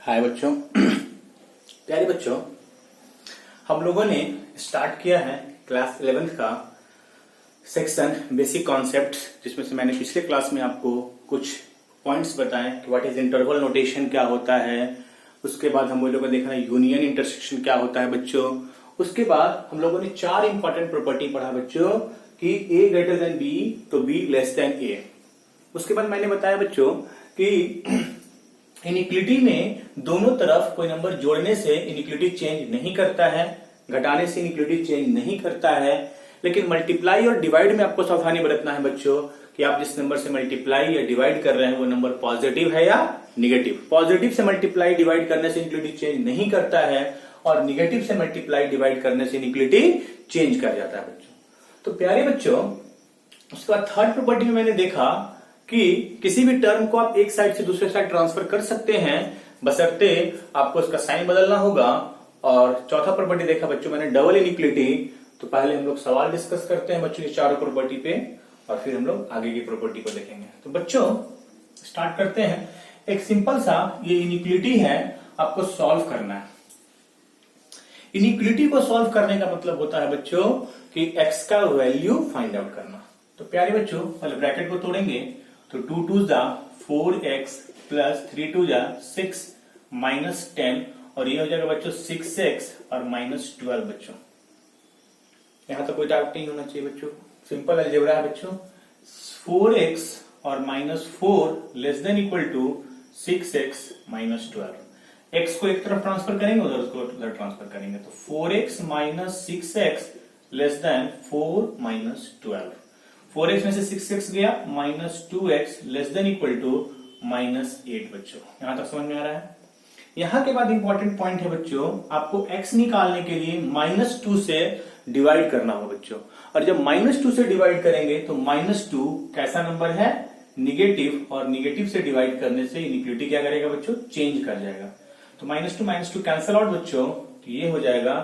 हाय बच्चों। प्यारे बच्चों, हम लोगों ने स्टार्ट किया है क्लास 11th का सेक्शन बेसिक कॉन्सेप्ट, जिसमें से मैंने पिछले क्लास में आपको कुछ पॉइंट्स बताए कि व्हाट इज इंटरवल नोटेशन क्या होता है। उसके बाद हम लोगों को देखना है यूनियन इंटरसेक्शन क्या होता है बच्चों। उसके बाद हम लोगों ने 4 इंपॉर्टेंट प्रॉपर्टी पढ़ा बच्चों कि a ग्रेटर देन b तो b लेस देन a। उसके बाद मैंने बताया बच्चों कि इनिक्विलिटी में दोनों तरफ कोई नंबर जोड़ने से इनिक्विलिटी चेंज नहीं करता है, घटाने से इनिक्विलिटी चेंज नहीं करता है। लेकिन मल्टीप्लाई और डिवाइड में आपको सावधानी बरतना है बच्चों कि आप जिस नंबर से मल्टीप्लाई या डिवाइड कर रहे हैं वो नंबर पॉजिटिव है या निगेटिव। पॉजिटिव से मल्टीप्लाई डिवाइड करने से इनिक्विलिटी चेंज नहीं करता है और निगेटिव से मल्टीप्लाई डिवाइड करने से इनिक्विलिटी चेंज कर जाता है बच्चों। तो प्यारे बच्चों, उसके बाद थर्ड प्रॉपर्टी में मैंने देखा कि किसी भी टर्म को आप एक साइड से दूसरे साइड ट्रांसफर कर सकते हैं, बशर्ते आपको उसका साइन बदलना होगा। और चौथा प्रॉपर्टी देखा बच्चों मैंने डबल इनिक्विलिटी। तो पहले हम लोग सवाल डिस्कस करते हैं बच्चों इस चारों प्रॉपर्टी पे और फिर हम लोग आगे की प्रॉपर्टी को देखेंगे। तो बच्चों स्टार्ट करते हैं। एक सिंपल सा ये इनिक्विलिटी है, आपको सॉल्व करना है। इनिक्विलिटी को सॉल्व करने का मतलब होता है बच्चों कि x का वैल्यू फाइंड आउट करना। तो प्यारे बच्चों पहले ब्रैकेट को तोड़ेंगे तो 2 2 जा 4x प्लस 3 2 जा 6 माइनस 10 और ये हो जाएगा बच्चों 6x और माइनस 12 बच्चों। यहां तो कोई डाउट नहीं होना चाहिए बच्चों, सिंपल अलजेब्रा है बच्चों। 4x और minus 4 less than equal to 6x minus 12। x को एक तरफ ट्रांसफर करेंगे उधर उसको उधर ट्रांसफर करेंगे तो 4x minus 6x less than 4 minus 12। 4x में से 6x गया minus 2x less than equal to minus 8 बच्चों। यहां तक समझ में आ रहा है। यहां के बाद इंपॉर्टेंट पॉइंट है बच्चों, आपको x निकालने के लिए माइनस 2 से डिवाइड करना हो बच्चों। और जब माइनस 2 से डिवाइड करेंगे तो माइनस 2 कैसा नंबर है, निगेटिव, और निगेटिव से डिवाइड करने से इनिक्विलिटी क्या करेगा बच्चों, चेंज कर जाएगा। तो माइनस टू कैंसल आउट बच्चों, तो ये हो जाएगा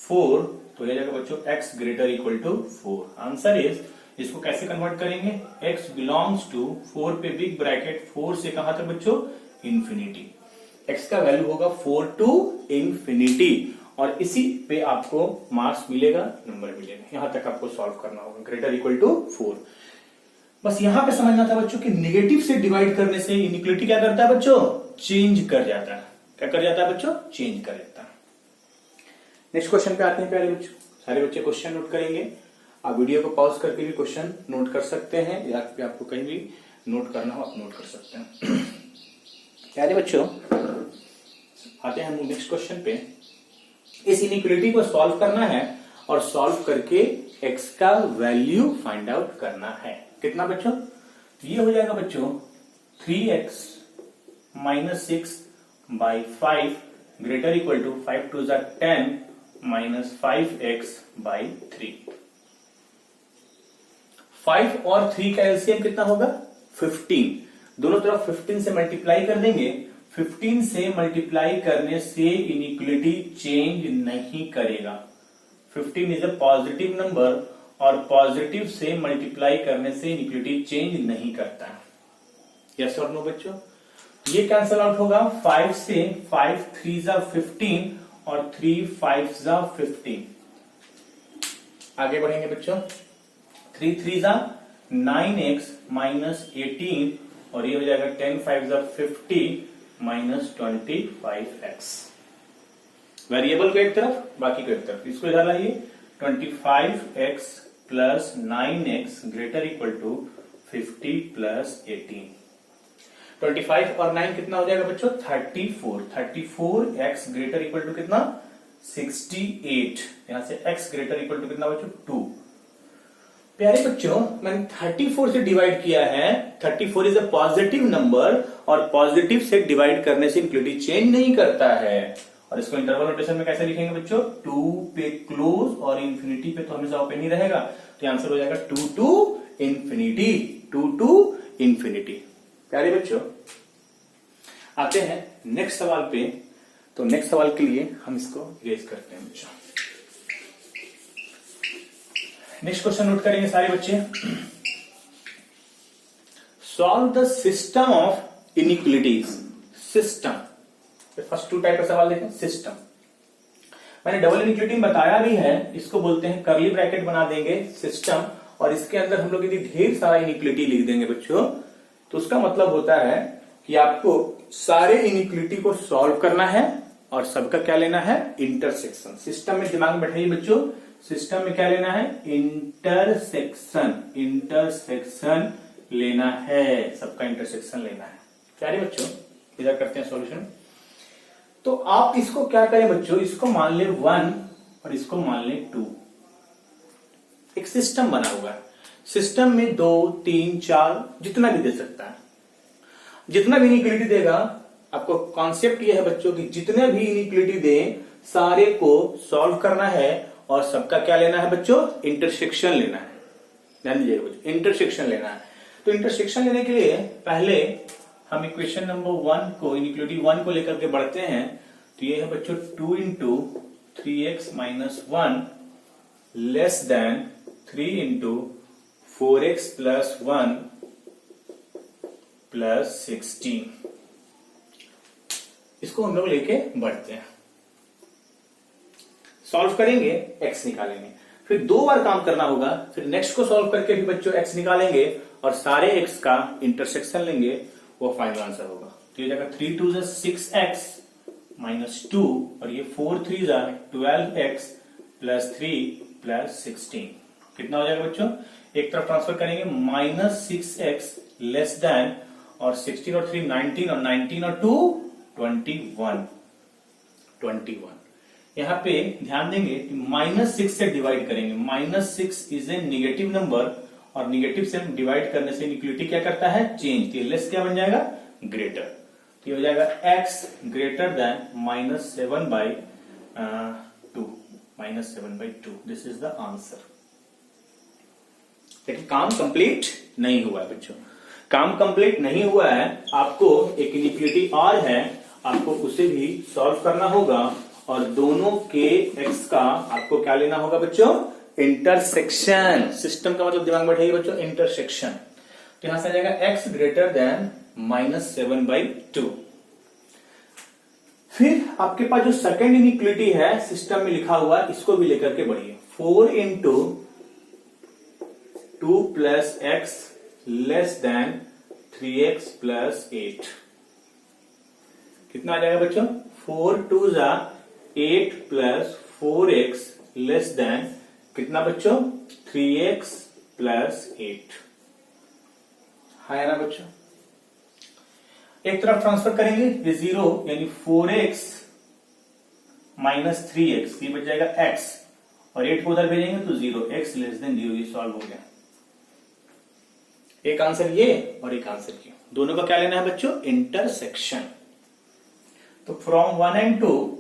4। तो ये जाएगा बच्चों x greater equal to 4। Answer is, इसको कैसे कन्वर्ट करेंगे, x बिलोंग्स टू 4 पे बिग ब्रैकेट 4 से कहां तक बच्चों, इंफिनिटी। x का वैल्यू होगा 4 टू इंफिनिटी और इसी पे आपको मार्क्स मिलेगा, नंबर मिलेगा। यहां तक आपको सॉल्व करना होगा, ग्रेटर इक्वल टू 4। बस यहां पे समझना था बच्चों कि निगेटिव से डिवाइड करने से इनिक्विलिटी क्या करता है बच्चों, चेंज कर जाता है। क्या कर जाता है बच्चों, चेंज कर जाता है। नेक्स्ट क्वेश्चन पे आते हैं प्यारे बच्चों। सारे बच्चे क्वेश्चन नोट करेंगे। आप वीडियो को पॉज करके भी क्वेश्चन नोट कर सकते हैं या आपको कहीं भी नोट करना हो आप नोट कर सकते हैं। प्यारे बच्चों आते हैं हम नेक्स्ट क्वेश्चन पे। इस इनिक्विलिटी को सॉल्व करना है और सॉल्व करके x का वैल्यू फाइंड आउट करना है। कितना बच्चों, ये हो जाएगा बच्चों 3x minus 6 by 5 greater equal to 5 2 10 minus 5x by 3। 5 और 3 का एलसीएम कितना होगा, 15। दोनों तरफ 15 से मल्टीप्लाई कर देंगे। 15 से मल्टीप्लाई करने से इनिक्विलिटी चेंज नहीं करेगा। 15 इज अ पॉजिटिव नंबर और पॉजिटिव से मल्टीप्लाई करने से इनिक्विलिटी चेंज नहीं करता है। यस और नो बच्चों, ये कैंसल आउट होगा। 5 से 5 3 जा 15 और 3 5 जा 15। आगे बढ़ेंगे बच्चों। 3 3 जा 9x माइनस 18 और ये हो जाएगा 10 5 जा 50 माइनस 25x। वेरिएबल को एक तरफ बाकी को एक तरफ, इसको इधर लाइए। 25x plus 9x greater equal to 50 plus 18। 25 और 9 कितना हो जाएगा बच्चों, 34। 34x ग्रेटर इक्वल टू कितना, 68। यहां से x ग्रेटर इक्वल टू कितना बच्चों, 2। प्यारे बच्चों मैंने 34 से डिवाइड किया है। 34 इज अ पॉजिटिव नंबर और पॉजिटिव से डिवाइड करने से इनिक्विलिटी चेंज नहीं करता है। और इसको इंटरवल नोटेशन में कैसे लिखेंगे बच्चों, 2 पे क्लोज और इंफिनिटी पे तो हमेशा ओपन ही रहेगा। तो आंसर हो जाएगा 2 टू इंफिनिटी। 2 to infinity. प्यारे बच्चों आते हैं नेक्स्ट सवाल पे। तो नेक्स्ट सवाल के लिए हम इसको इरेज करते हैं बच्चों। नेक्स्ट क्वेश्चन नोट करेंगे सारे बच्चे। Solve the system of inequalities. System तो फर्स्ट टू टाइप का सवाल देखें। सिस्टम, मैंने डबल इनिक्विटी में बताया भी है, इसको बोलते हैं कर्ली ब्रैकेट बना देंगे सिस्टम, और इसके अंदर हम लोग यदि ढेर सारा इनिक्विटी लिख देंगे बच्चों, तो उसका मतलब होता है कि आपको सारे इनिक्विटी को सॉल्व करना है और सबका क्या लेना है, इंटरसेक्शन। सिस्टम में दिमाग में बैठाइए बच्चों, सिस्टम में क्या लेना है, इंटरसेक्शन, इंटरसेक्शन लेना है, सबका इंटरसेक्शन लेना है। प्यारे बच्चों इधर करते हैं सॉल्यूशन। तो आप इसको क्या करें बच्चों, इसको मान ले 1 और इसको मान ले 2। एक सिस्टम बना हुआ है, सिस्टम में 2 3 4 जितना भी दे सकता है, जितना भी इनिक्विटी देगा। आपको कॉन्सेप्ट यह है बच्चों कि जितने भी इनिक्विटी दे सारे को सॉल्व करना है और सबका क्या लेना है बच्चों, इंटरसेक्शन लेना है। ध्यान दीजिएगा बच्चों, इंटरसेक्शन लेना है। तो इंटरसेक्शन लेने के लिए पहले हम इक्वेशन नंबर 1 को, इनिक्विटी 1 को लेकर के बढ़ते हैं। तो ये है बच्चों 2 into 3x minus 1 less than 3 into 4x plus 1 plus 16। इसको हम लोग लेके बढ़ते हैं, सॉल्व करेंगे, x निकालेंगे, फिर 2 बार काम करना होगा, फिर नेक्स्ट को सॉल्व करके भी बच्चों x निकालेंगे और सारे x का इंटरसेक्शन लेंगे, वो फाइनल आंसर होगा। तो ये जाएगा 3 2 6x माइनस 2 और ये 4 3 12x प्लस 3 प्लस 16। कितना हो जाएगा बच्चों, एक तरफ ट्रांसफर करेंगे, माइनस 6x लेस देन, और 16 और 3 19 और 19 और 2 21। यहां पे ध्यान देंगे कि -6 से डिवाइड करेंगे, -6 इज ए नेगेटिव नंबर, और नेगेटिव से डिवाइड करने से इक्वलिटी क्या करता है, चेंज। तो लेस क्या बन जाएगा, ग्रेटर। तो ये हो जाएगा x greater than -7/2, this is the answer. लेकिन काम कंप्लीट नहीं हुआ है बच्चों, काम कंप्लीट नहीं हुआ है। आपको एक इनिक्विटी और है, आपको उसे भी सॉल्व करना होगा, और दोनों के x का आपको क्या लेना होगा बच्चों, इंटरसेक्शन। सिस्टम का मतलब दिमाग में बैठाइए बच्चों, इंटरसेक्शन। तो यहां से आ जाएगा x ग्रेटर देन -7/2। फिर आपके पास जो सेकेंड इनिक्विटी है सिस्टम में लिखा हुआ, इसको भी लेकर के बढ़िए। 4 into 2 plus x less than 3x plus 8। कितना आ जाएगा बच्चों, 4 2 8 प्लस 4x लेस देन कितना बच्चों, 3x प्लस 8 है ना बच्चों। एक तरफ ट्रांसफर करेंगे, ये 0 यानी 4x माइनस 3x, ये बच जाएगा x, और 8 को उधर भेजेंगे तो 0, x लेस देन 0, ये सॉल्व हो गया। एक आंसर ये और एक आंसर ये, दोनों का क्या लेना है बच्चों, इंटरसेक्शन। तो फ्रॉम 1 एंड 2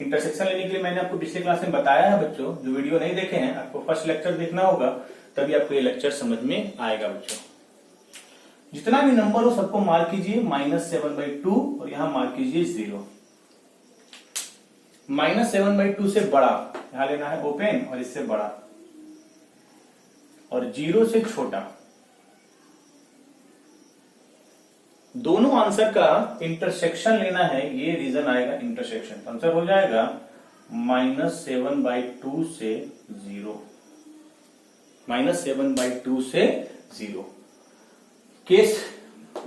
इंटरसेक्शन लेने के लिए मैंने आपको पिछले क्लास में बताया है बच्चों। जो वीडियो नहीं देखे हैं, आपको फर्स्ट लेक्चर देखना होगा, तभी आपको ये लेक्चर समझ में आएगा बच्चों। जितना भी नंबर हो सबको मार्क कीजिए -7/2 और यहां मार्क कीजिए 0। -7/2 से बड़ा यहां लेना है ओपन, और इससे बड़ा, और 0 से छोटा। दोनों आंसर का इंटरसेक्शन लेना है, ये रीजन आएगा इंटरसेक्शन। तो आंसर हो जाएगा -7/2 से 0, -7/2 से 0। केस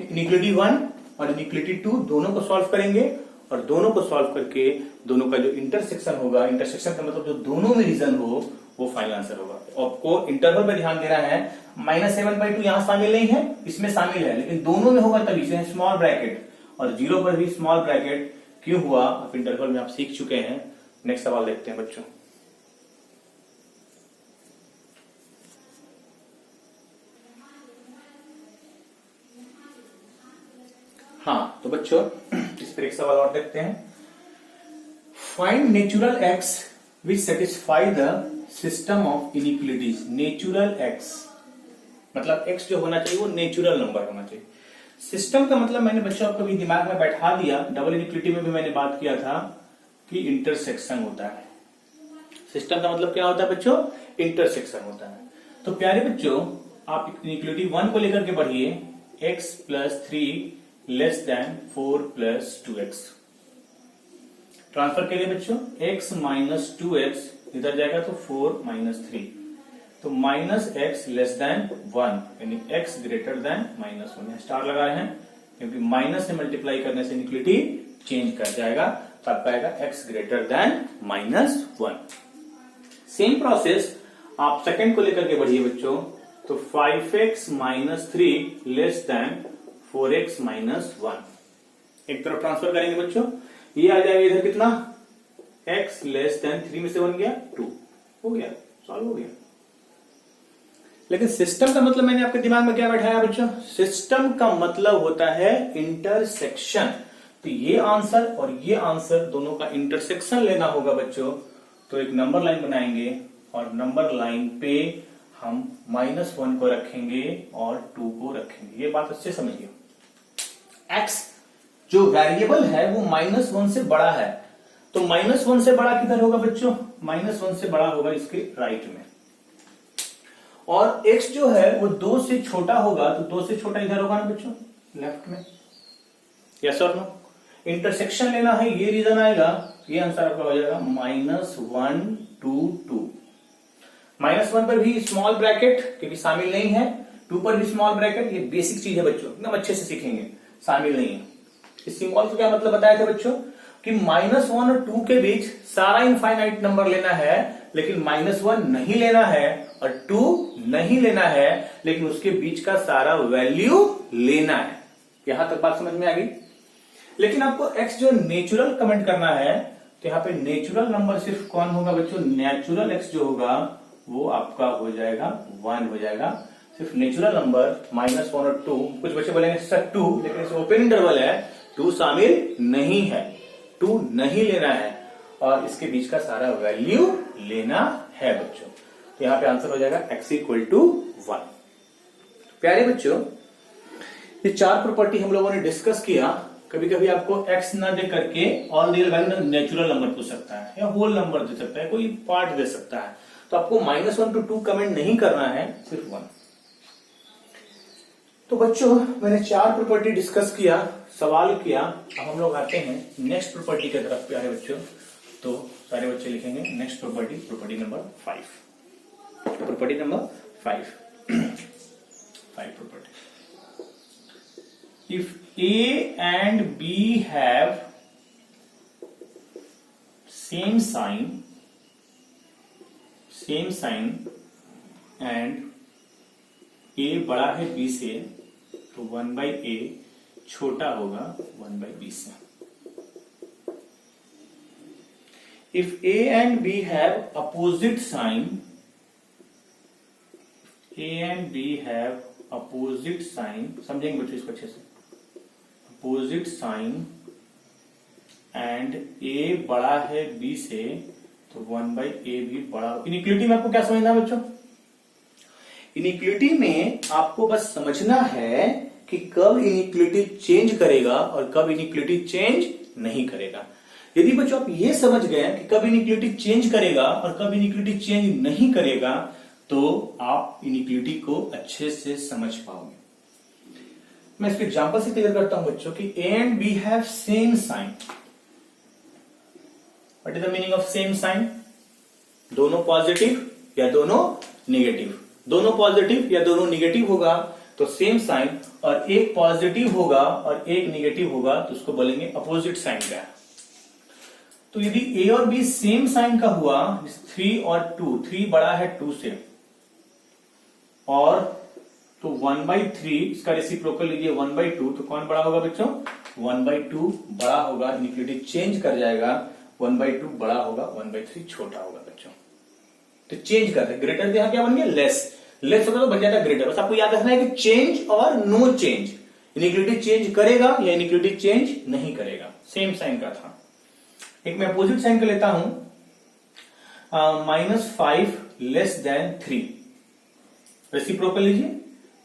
इनिक्विटी 1 और इनिक्विटी 2 दोनों को सॉल्व करेंगे, और दोनों को सॉल्व करके दोनों का जो इंटरसेक्शन होगा, इंटरसेक्शन का मतलब जो दोनों में रीजन हो, वो फाइनल आंसर होगा। आपको इंटरवल में ध्यान देना है, -7/2 यहां शामिल नहीं है, इसमें शामिल है, लेकिन दोनों में होगा तभी से स्मॉल ब्रैकेट, और 0 पर भी स्मॉल ब्रैकेट क्यों हुआ, आप इंटरवल में आप सीख चुके हैं। नेक्स्ट सवाल देखते हैं बच्चों। हाँ तो बच्चों इस पर एक सवाल और देखते हैं। Find natural x which satisfy the system of inequalities. Natural x मतलब एक्स जो होना चाहिए वो नेचुरल नंबर होना चाहिए। सिस्टम का मतलब मैंने बच्चों आपको भी दिमाग में बैठा दिया, डबल इनिक्विलिटी में भी मैंने बात किया था कि इंटरसेक्शन होता है। सिस्टम का मतलब क्या होता है बच्चों, इंटरसेक्शन होता है। तो प्यारे बच्चों आप इनिक्विलिटी 1 को लेकर के बढ़िए, x plus 3 less than 4 plus 2x। Transfer करिए बच्चों, x माइनस 2x इधर जाएगा तो 4 माइनस 3, तो माइनस एक्स लेस देन 1 यानी x greater than minus 1। Star लगाए हैं क्योंकि माइनस से मल्टीप्लाई करने से इक्वलिटी चेंज कर जाएगा, तब पाएगा x greater than minus 1। Same process आप सेकंड को लेकर के बढ़िए बच्चों, तो 5x minus 3 less than 4x minus 1। एक तरफ ट्रांसफर करेंगे बच्चों, ये आ जाएगा इधर कितना, x लेस देन 3 में से 1 गया 2, हो गया, सॉल्व हो गया। लेकिन सिस्टम का मतलब मैंने आपके दिमाग में क्या बैठाया बच्चों, सिस्टम का मतलब होता है इंटरसेक्शन। तो ये आंसर और ये आंसर दोनों का इंटरसेक्शन लेना होगा बच्चों। तो एक नंबर लाइन बनाएंगे और नंबर लाइन पे हम -1 को रखेंगे और 2 को रखेंगे। ये बात अच्छे समझिए। x जो वेरिएबल है वो -1 से बड़ा है, तो -1 से बड़ा किधर होगा बच्चों, -1 से बड़ा होगा इसके राइट में। और x जो है वो 2 से छोटा होगा, तो 2 से छोटा इधर होगा ना बच्चों, लेफ्ट में। यस और नो? इंटरसेक्शन लेना है, ये रीजन आएगा, ये आंसर आपका हो जाएगा -1 2 2। -1 पर भी स्मॉल ब्रैकेट क्योंकि शामिल नहीं है, 2 पर भी स्मॉल ब्रैकेट। ये बेसिक चीज है बच्चों, एकदम अच्छे से सीखेंगे, शामिल नहीं है। इस सिंबल को क्या मतलब बताया था बच्चों कि -1 और 2 के बीच सारा इनफाइनाइट नंबर लेना है, लेकिन -1 नहीं लेना है और 2 नहीं लेना है, लेकिन उसके बीच का सारा वैल्यू लेना है। यहां तक बात समझ में आ गई। लेकिन आपको x जो नेचुरल कमेंट करना है, तो यहाँ पे नेचुरल नंबर सिर्फ कौन होगा बच्चों, नेचुरल x जो होगा वो आपका हो जाएगा 1 हो जाएगा। सिर्फ नेचुरल नंबर -1 और 2, कुछ बच्चे बोलेंगे सर 2, लेकिन इस ओपन इंटरवल है, 2 शामिल नहीं है, 2 नहीं लेना है और इसके बीच का सारा वैल्यू लेना है बच्चों। तो यहाँ पे आंसर हो जाएगा x इक्वल टू 1। प्यारे बच्चों, ये 4 प्रॉपर्टी हम लोगों ने डिस्कस किया। कभी कभी आपको x ना दे करके all real value natural number पूछ सकता है या होल नंबर दे सकता है, कोई पार्ट दे सकता है, तो आपको -1 to 2 कमेंट नहीं करना है, सिर्फ 1। तो बच्चों मैंने 4 प्रॉपर्टी डिस्कस किया, सवाल किया। अब हम लोग आते हैं नेक्स्ट प्रॉपर्टी की तरफ प्यारे बच्चों। तो सारे बच्चे लिखेंगे next property, property number 5। Property number 5 property. If A and B have same sign and A बड़ा है B से, तो 1/A छोटा होगा 1/B से। If A and B have opposite sign, समझेंगे बच्चों इसको अच्छे से, अपोजिट साइन एंड A बड़ा है B से, तो 1/A भी बड़ा। इनइक्वालिटी में आपको क्या समझना है बच्चों, इनइक्वालिटी में आपको बस समझना है कि कब इनइक्वालिटी चेंज करेगा और कब इनइक्वालिटी चेंज नहीं करेगा। यदि बच्चों आप ये समझ गए कि कब इनइक्वालिटी चेंज करेगा और कब इनइक्वालिटी चेंज नहीं करेगा, तो आप इनइक्वालिटी को अच्छे से समझ पाओगे। मैं इसको एग्जांपल से क्लियर करता हूं बच्चों कि A and B have same sign। What is the meaning of same sign? दोनों पॉजिटिव या दोनों नेगेटिव, दोनों पॉजिटिव या दोनों नेगेटिव होगा तो सेम साइन, और एक पॉजिटिव होगा और एक नेगेटिव होगा तो उसको बोलेंगे अपोजिट साइन का। तो यदि A और B सेम साइन का हुआ, 3 और 2, 3 बड़ा है 2 से, और तो 1/3 इसका रेसिप्रोकल लीजिए 1/2, तो कौन बड़ा होगा बच्चों, 1/2 बड़ा होगा। इनइक्वालिटी चेंज कर जाएगा, 1/2 बड़ा होगा, 1/3 छोटा होगा बच्चों। तो चेंज करते हैं, ग्रेटर यहां क्या बन गया, लेस होगा तो बन जाता है ग्रेटर। बस आपको याद रखना है कि चेंज और नो चेंज, इनइक्वालिटी चेंज करेगा या इनइक्वालिटी चेंज नहीं करेगा। सेम साइन का था। एक मैं अपोजिट साइन का लेता हूं, -5 लेस देन 3, रेसिप्रोकल लीजिए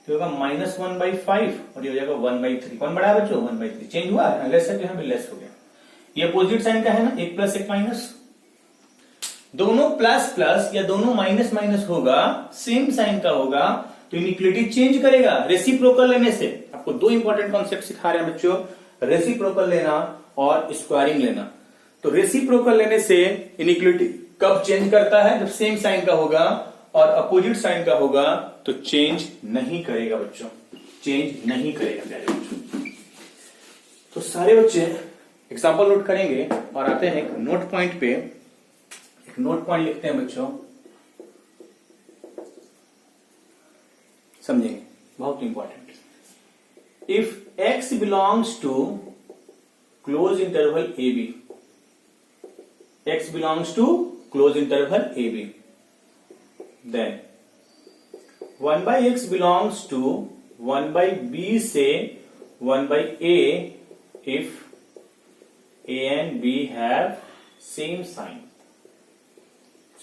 तो होगा -1/5 और ये हो जाएगा 1/3। कौन बड़ा है बच्चों, 1/3। चेंज हुआ, लेस है तो यहां भी लेस हो गया। ये अपोजिट साइन का है ना, 1 प्लस 1 माइनस, दोनों प्लस प्लस या दोनों माइनस माइनस होगा, सेम साइन का होगा तो इनइक्वलिटी चेंज करेगा रेसिप्रोकल लेने से। आपको दो इंपॉर्टेंट कॉन्सेप्ट सिखा रहे हैं बच्चों, रेसिप्रोकल लेना और स्क्वायरिंग लेना। तो रेसिप्रोकल लेने से इनइक्वलिटी कब चेंज करता है? जब सेम साइन का होगा और अपोजिट साइन का होगा तो चेंज नहीं करेगा बच्चों, चेंज नहीं करेगा प्यारे बच्चों। तो सारे बच्चे एग्जाम्पल नोट करेंगे और आते हैं एक नोट पॉइंट पे। एक नोट पॉइंट लिखते हैं बच्चों, समझेंगे, बहुत important. If x belongs to closed interval a b, x belongs to closed interval a b, then 1 by x belongs to 1 by b से 1 by a if a and b have same sign,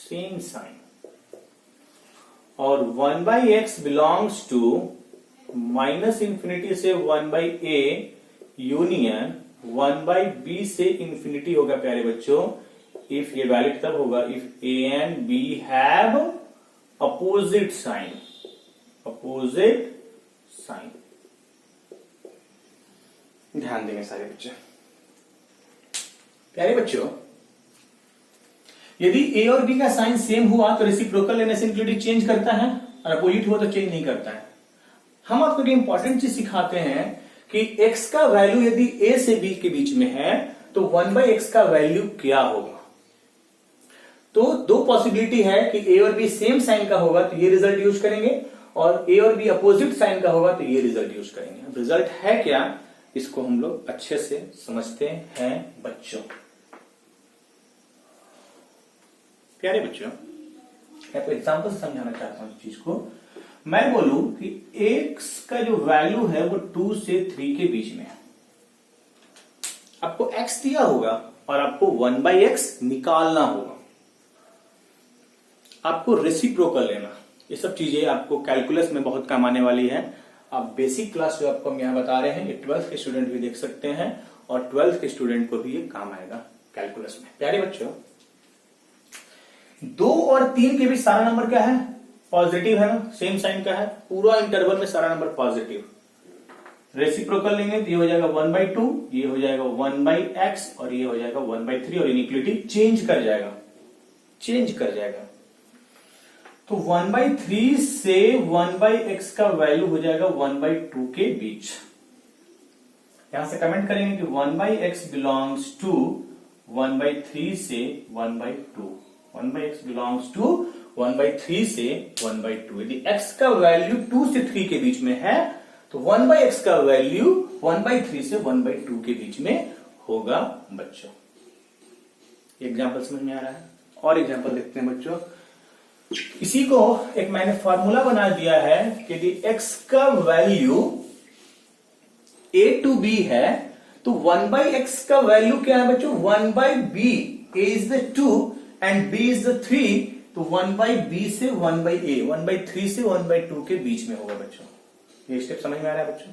same sign, और 1 by x belongs to minus infinity से 1 by a union 1 by b से infinity होगा प्यारे बच्चों। If ये valid तब होगा if a and b have opposite sign, opposite sign. ध्यान देंगे सारे बच्चे। प्यारे बच्चों, यदि a और b का साइन सेम हुआ तो रेसिप्रोकल लेने से इनइक्वलिटी चेंज करता है, और अपोजिट हुआ तो चेंज नहीं करता है। हम आपको एक इंपॉर्टेंट चीज सिखाते हैं कि x का वैल्यू यदि a से b के बीच में है तो 1 by x का वैल्यू क्या होगा। तो दो पॉसिबिलिटी है कि a और b सेम साइन का होगा तो ये रिजल्ट यूज करेंगे, और a और b अपोजिट साइन का होगा तो ये रिजल्ट यूज करेंगे। अब रिजल्ट है क्या, इसको हम लोग अच्छे से समझते हैं बच्चों। प्यारे बच्चों, मैं आपको एग्जांपल से समझाना चाहता हूं इस चीज को। मैं बोलूं कि x का जो वैल्यू है वो 2 से 3 के बीच में है। आपको x दिया होगा और आपको 1 by x निकालना होगा। आपको रेसिप्रोकल लेना, ये सब चीजें आपको कैलकुलस में बहुत काम आने वाली है। आप बेसिक क्लास जो आपको हम यहां बता रहे हैं ये 12th के स्टूडेंट भी देख सकते हैं, और 12th के स्टूडेंट को भी ये काम आएगा कैलकुलस में। प्यारे बच्चों, 2 और 3 के बीच सारा नंबर क्या है? पॉजिटिव है ना, सेम साइन का है, पूरा इंटरवल में सारा नंबर पॉजिटिव। रेसिप्रोकल लेंगे तो ये हो जाएगा 1 by 2, ये हो जाएगा 1 by x, और ये हो जाएगा 1 by 3, और इनइक्वलिटी चेंज कर जाएगा, चेंज कर जाएगा। तो 1 by 3 से 1 by x का वैल्यू हो जाएगा 1 by 2 के बीच। यहां से कमेंट करेंगे कि 1 by x belongs to 1 by 3 से 1 by 2, 1 by x belongs to 1 by 3 से 1 by 2। यदि x का वैल्यू 2 से 3 के बीच में है तो 1 by x का वैल्यू 1 by 3 से 1 by 2 के बीच में होगा बच्चों। एग्जाम्पल समझ में आ रहा है? और एग्जाम्पल देखते हैं बच्चों। इसी को एक मैंने फॉर्मूला बना दिया है कि यदि x का वैल्यू a to b है तो 1 by x का वैल्यू क्या है बच्चों? 1 by b, a is the 2 and b is the 3, तो 1 by b से 1 by a, 1 by 3 से 1 by 2 के बीच में होगा बच्चों। ये स्टेप समझ में आ रहा है बच्चों?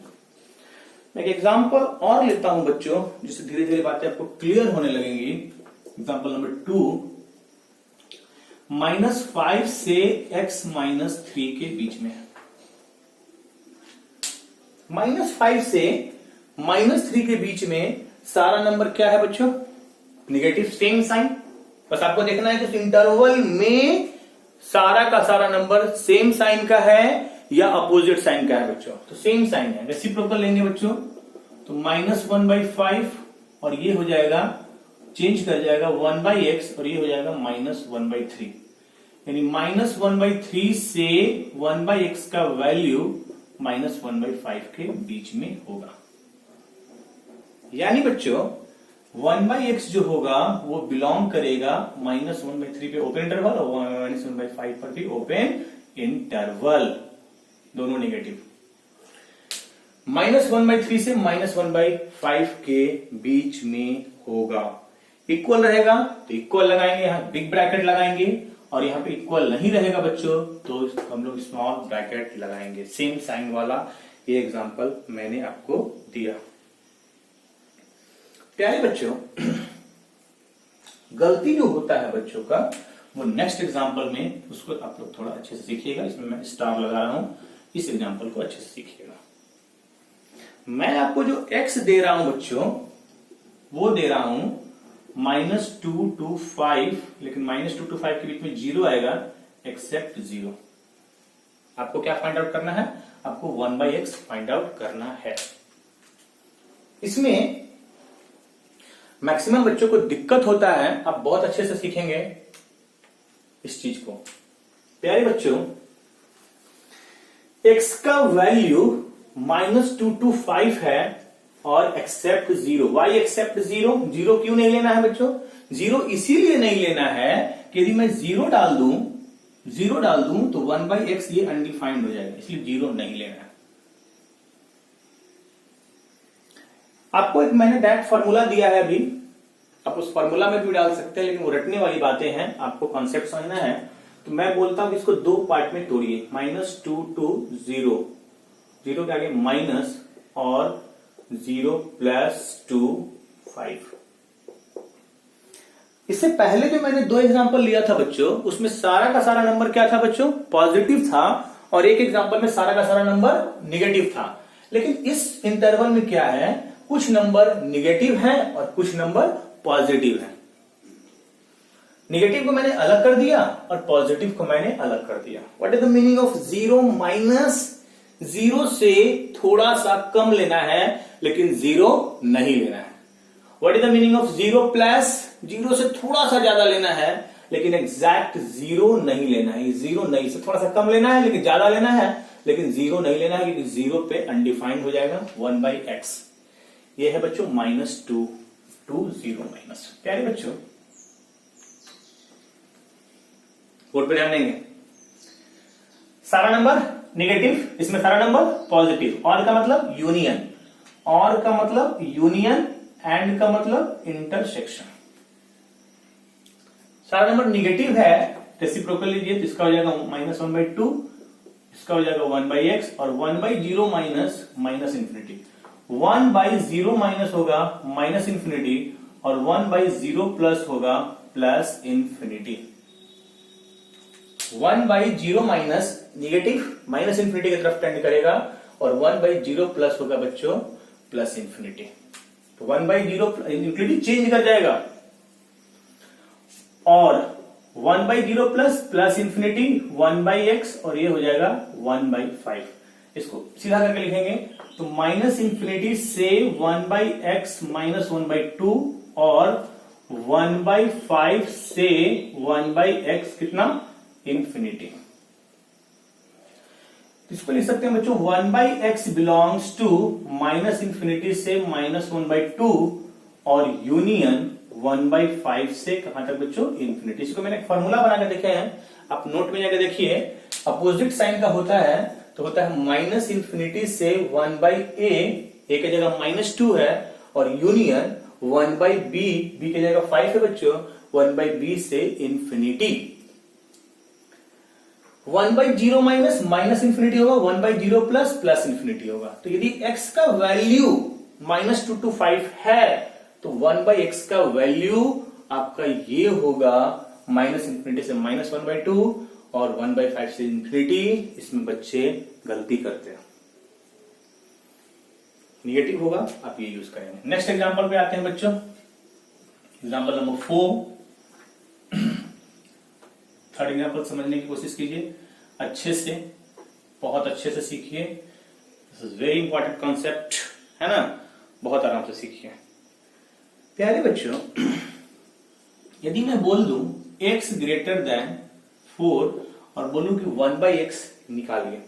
मैं एक एग्जाम्पल और लेता हूं बच्चों, जिससे धीरे धीरे बातें आपको क्लियर होने लगेंगी। एग्जाम्पल नंबर 2, -5 से x -3 के बीच में है। -5 से -3 के बीच में सारा नंबर क्या है बच्चों? Negative, same sign. बस आपको देखना है कि इंटरवल में सारा का सारा नंबर सेम साइन का है या अपोजिट साइन का है बच्चों। तो सेम साइन है, रेसिप्रोकल लेंगे बच्चों, तो -1 by 5, और ये हो जाएगा, चेंज कर जाएगा 1 by x, और ये हो जाएगा -1 by 3। यानी -1 by 3 से 1 by x का वैल्यू -1 by 5 के बीच में होगा। यानी बच्चों 1 by x जो होगा वो बिलोंग करेगा -1 by 3 पे ओपन इंटरवल, और -1 by 5 पर भी ओपन इंटरवल, दोनों नेगेटिव। -1 by 3 से -1 by 5 के बीच में होगा। इक्वल रहेगा तो इक्वल लगाएंगे, यहां बिग ब्रैकेट लगाएंगे, और यहां पे इक्वल नहीं रहेगा बच्चों तो हम लोग स्मॉल ब्रैकेट लगाएंगे, सेम साइन वाला। ये एग्जांपल मैंने आपको दिया। प्यारे बच्चों, गलती जो होता है बच्चों का वो नेक्स्ट एग्जांपल में, उसको आप लोग थोड़ा अच्छे से सीखिएगा। इसमें मैं स्टार लगा रहा हूं, इस एग्जाम्पल को अच्छे से सीखिएगा। मैं आपको जो x दे रहा हूं बच्चों, वो दे रहा हूं -2 to 5, लेकिन -2 to 5 के बीच में 0 आएगा एक्सेप्ट 0। आपको क्या फाइंड आउट करना है? आपको 1/x फाइंड आउट करना है। इसमें मैक्सिमम बच्चों को दिक्कत होता है, आप बहुत अच्छे से सीखेंगे इस चीज को। प्यारे बच्चों, x का वैल्यू -2 to 5 है और एक्सेप्ट 0। Y accept 0? 0 क्यों नहीं लेना है बच्चों? 0 इसीलिए नहीं लेना है कि यदि मैं 0 डाल दूं तो 1/x ये अनडिफाइंड हो जाएगा, इसलिए 0 नहीं लेना है। आपको एक मैंने डायरेक्ट फॉर्मूला दिया है अभी, आप उस फॉर्मूला में भी डाल सकते हैं, लेकिन वो रटने वाली बातें हैं, आपको कॉन्सेप्ट समझना है। तो मैं बोलता हूं कि इसको 2 पार्ट में तोड़िए, -2 to 0, 0 के आगे माइनस और 0 + 2 5। इससे पहले जो मैंने 2 एग्जांपल लिया था बच्चों, उसमें सारा का सारा नंबर क्या था बच्चों? पॉजिटिव था, और एक एग्जांपल में सारा का सारा नंबर निगेटिव था। लेकिन इस इंटरवल में क्या है, कुछ नंबर निगेटिव हैं और कुछ नंबर पॉजिटिव हैं। निगेटिव को मैंने अलग कर दिया और पॉजिटिव को मैंने अलग कर दिया। What is the meaning of 0 minus? 0 से थोड़ा सा कम लेना है, लेकिन 0 नहीं लेना है। What is the meaning of 0 plus? 0 से थोड़ा सा ज्यादा लेना है, लेकिन एग्जैक्ट 0 नहीं लेना है। 0 नहीं, से थोड़ा सा कम लेना है लेकिन ज्यादा लेना है, लेकिन 0 नहीं लेना है, क्योंकि 0 पे अनडिफाइंड हो जाएगा 1/x। ये है बच्चों -2 to 0। प्यारे बच्चों, बोर्ड पे ध्यान देंगे। सारा नंबर नेगेटिव, इसमें सारा नंबर पॉजिटिव। और का मतलब यूनियन, और का मतलब यूनियन, एंड का मतलब इंटरसेक्शन। सारा नंबर निगेटिव है, रेसिप्रोकल लीजिए, तो इसका हो जाएगा -1/2, इसका हो जाएगा 1/x, और 1/0 माइनस इंफिनिटी। 1/0 माइनस होगा -इंफिनिटी, और 1/0 प्लस होगा plus infinity. 1/0 minus negative minus infinity की तरफ टेंड करेगा, और 1/0 प्लस होगा बच्चों प्लस इंफिनिटी। तो 1/0 इंफिनिटी चेंज कर जाएगा, और 1/0 प्लस इंफिनिटी 1/x, और ये हो जाएगा 1/5। इसको सीधा करके लिखेंगे तो -इंफिनिटी से 1/x माइनस 1/2, और 1/5 से 1/x कितना? इंफिनिटी। इसको लिख सकते हैं बच्चों 1/x बिलोंग्स टू -इंफिनिटी से -1/2, और यूनियन 1/5 से कहां तक बच्चों? इंफिनिटी। इसको मैंने एक फॉर्मूला बना के देखे हैं, आप नोट में जाकर देखिए। अपोजिट साइन का होता है, तो होता है -इंफिनिटी से 1/a, a की जगह -2 है, और यूनियन 1/b, b की जगह 5 है बच्चों, 1/b से इंफिनिटी। 1/0 माइनस इंफिनिटी होगा, 1/0 प्लस इंफिनिटी होगा। तो यदि x का वैल्यू -2 to 5 है, तो 1/x का वैल्यू आपका ये होगा -इंफिनिटी से -1/2 और 1/5 से इंफिनिटी। इसमें बच्चे गलती करते हैं, निगेटिव होगा, आप ये यूज करेंगे। नेक्स्ट एग्जांपल पे आते हैं बच्चों, एग्जांपल नंबर 4। थर्ड एग्जांपल समझने की कोशिश कीजिए अच्छे से, बहुत अच्छे से सीखिए। This is very important concept, है ना, बहुत आराम से सीखिए। प्यारे बच्चों, यदि मैं बोल दूं x ग्रेटर देन 4 और बोलूं कि 1/x निकालिए,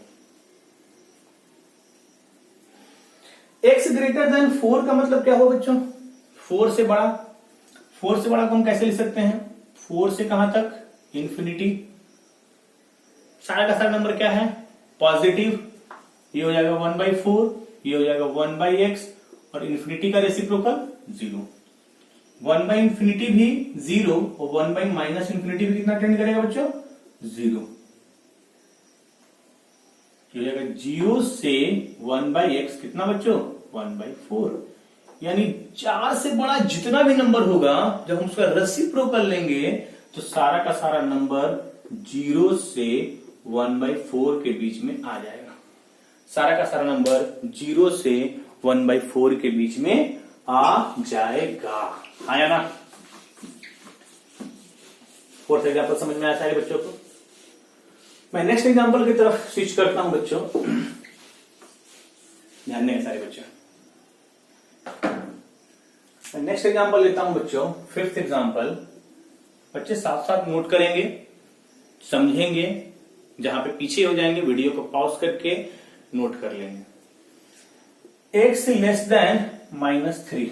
x ग्रेटर देन 4 का मतलब क्या हो बच्चों? 4 से बड़ा। 4 से बड़ा को हम कैसे लिख सकते हैं? 4 से कहां तक? इंफिनिटी। सारा का सारा नंबर क्या है? पॉजिटिव। ये हो जाएगा 1/4, ये हो जाएगा 1/x, और इंफिनिटी का रेसिप्रोकल 0। 1/इंफिनिटी भी 0, और 1/-इंफिनिटी भी कितना टेंड करेगा बच्चों? 0। ये हो जाएगा 0 से 1/x कितना बच्चों? 1/4। यानी 4 से बड़ा जितना भी नंबर होगा, जब हम उसका रेसिप्रोकल लेंगे तो सारा का सारा नंबर 0 से 1/4 के बीच में आ जाएगा। सारा का सारा नंबर 0 से 1/4 के बीच में आ जाएगा। हाँ या ना? फोर्थ एग्जाम्पल समझ में आया सारे बच्चों को? मैं नेक्स्ट एग्जाम्पल की तरफ स्विच करता हूं बच्चों। ध्यान दें सारे बच्चों। मैं नेक्स्ट एग्जाम्पल लेता हूं बच्चों, फिफ्थ एग्जाम्पल। बच्चे साथ साथ नोट करेंगे, समझेंगे, जहां पे पीछे हो जाएंगे वीडियो को पॉज करके नोट कर लेंगे। x लेस देन -3,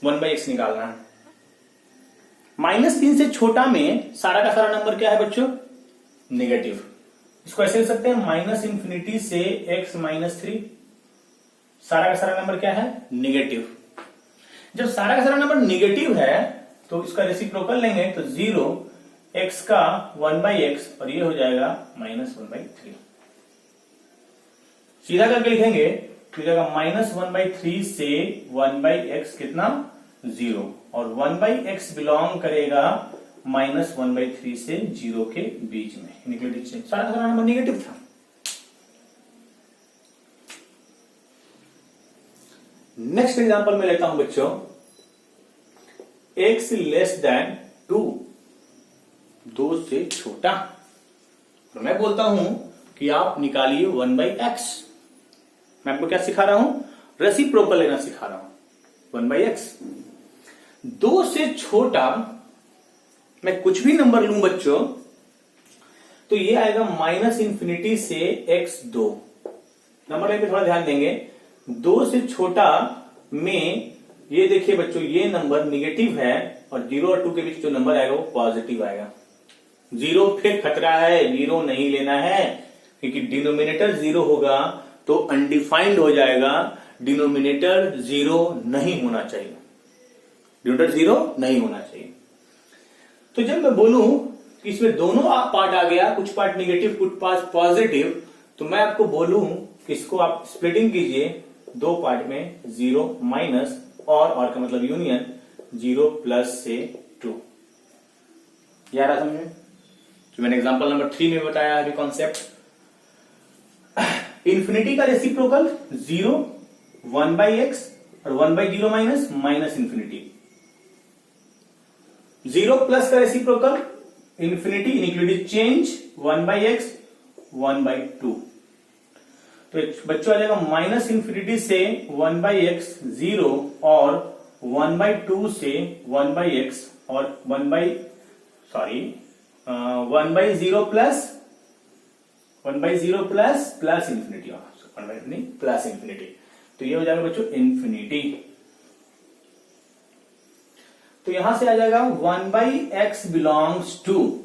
1/x निकालना है। -3 से छोटा में सारा का सारा नंबर क्या है बच्चों? नेगेटिव। इसको ऐसे लिख सकते हैं, -∞ से x -3। सारा का सारा नंबर क्या है? नेगेटिव। जब सारा का सारा नंबर नेगेटिव है तो इसका रेसिप्रोकल लेंगे तो 0, x का 1/x और ये हो जाएगा -1/3। सीधा करके लिखेंगे तो जाएगा -1/3 से 1/x कितना? 0, और 1/x बिलोंग करेगा -1/3 से 0 के बीच में। सारा का सारा नंबर नेगेटिव था। नेक्स्ट एग्जांपल में लेता हूं बच्चों, x लेस देन 2, 2 से छोटा। तो मैं बोलता हूं कि आप निकालिए 1/x। मैं आपको क्या सिखा रहा हूं? रेसिप्रोकल लेना सिखा रहा हूं। 1/x 2 से छोटा मैं कुछ भी नंबर लूं बच्चों तो ये आएगा -∞ से x2। नंबर लाइन पे थोड़ा ध्यान देंगे। 2 से छोटा में ये देखिए बच्चों, ये नंबर निगेटिव है और 0 और 2 के बीच जो नंबर आएगा वो पॉजिटिव आएगा। 0 फिर खतरा है, 0 नहीं लेना है, क्योंकि डिनोमिनेटर 0 होगा तो अनडिफाइंड हो जाएगा। डिनोमिनेटर 0 नहीं होना चाहिए, डिनोमिनेटर 0 नहीं होना चाहिए। तो जब मैं बोलूं कि इसमें दोनों पार्ट आ गया, कुछ पार्ट निगेटिव कुछ पार्ट पॉजिटिव, तो मैं आपको बोलूं कि इसको आप स्प्लिटिंग कीजिए दो पार्ट में, 0 माइनस और का मतलब यूनियन 0 प्लस से 2। यार समझ में? जो मैंने एग्जांपल नंबर 3 में बताया अभी कॉन्सेप्ट। इन्फिनिटी का रेसिप्रोकल 0, 1/x और 1/0 माइनस -∞। 0 प्लस का reciprocal infinity, including change 1/x 1/2। तो बच्चों आ जाएगा -∞ से 1/x 0 और 1/2 से 1/x और 1/0 प्लस इन्फिनिटी, 1/∞ प्लस इन्फिनिटी। तो ये हो जाएगा बच्चों इन्फिनिटी। तो यहां से आ जाएगा 1/x बिलोंग्स टू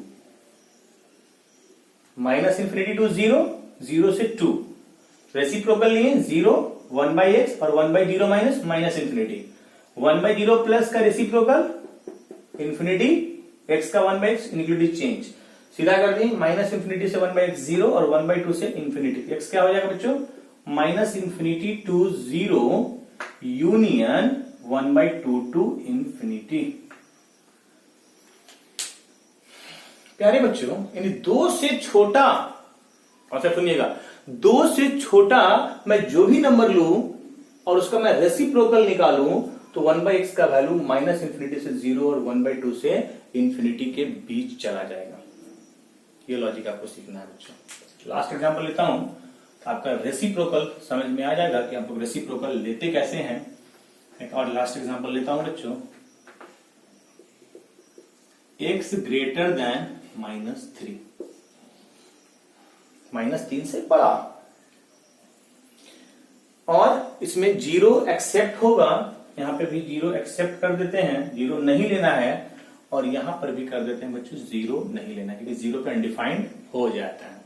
-∞ टू 0, 0 से 2। रेसिप्रोकल लिए 0, 1/x और 1/0 माइनस -∞। 1/0 प्लस का रेसिप्रोकल इन्फिनिटी, x का 1/x इंक्लूडिंग चेंज। सीधा कर दी, -∞ से 1/x 0 और 1/2 से इन्फिनिटी। x क्या हो जाएगा बच्चों? -∞ टू 0 यूनियन 1/2 टू इन्फिनिटी। प्यारे बच्चों, यानी 2 से छोटा, और सुनिएगा, 2 से छोटा मैं जो भी नंबर लूं और उसका मैं रेसिप्रोकल निकालूं तो 1/x का वैल्यू -∞ से 0 और 1/2 से इन्फिनिटी के बीच चला जाएगा। ये लॉजिक आपको सीखना है बच्चों। लास्ट एग्जांपल लेता हूं, तो आपका रेसिप्रोकल समझ में आ जाएगा कि आप लोग रेसिप्रोकल लेते कैसे हैं। एक और लास्ट एग्जांपल लेता हूं बच्चों, x ग्रेटर देन -3, -3 से बड़ा, और इसमें 0 एक्सेप्ट होगा। यहां पे भी 0 एक्सेप्ट कर देते हैं, 0 नहीं लेना है, और यहां पर भी कर देते हैं बच्चों 0 नहीं लेना, क्योंकि 0 पे अनडिफाइंड हो जाता है।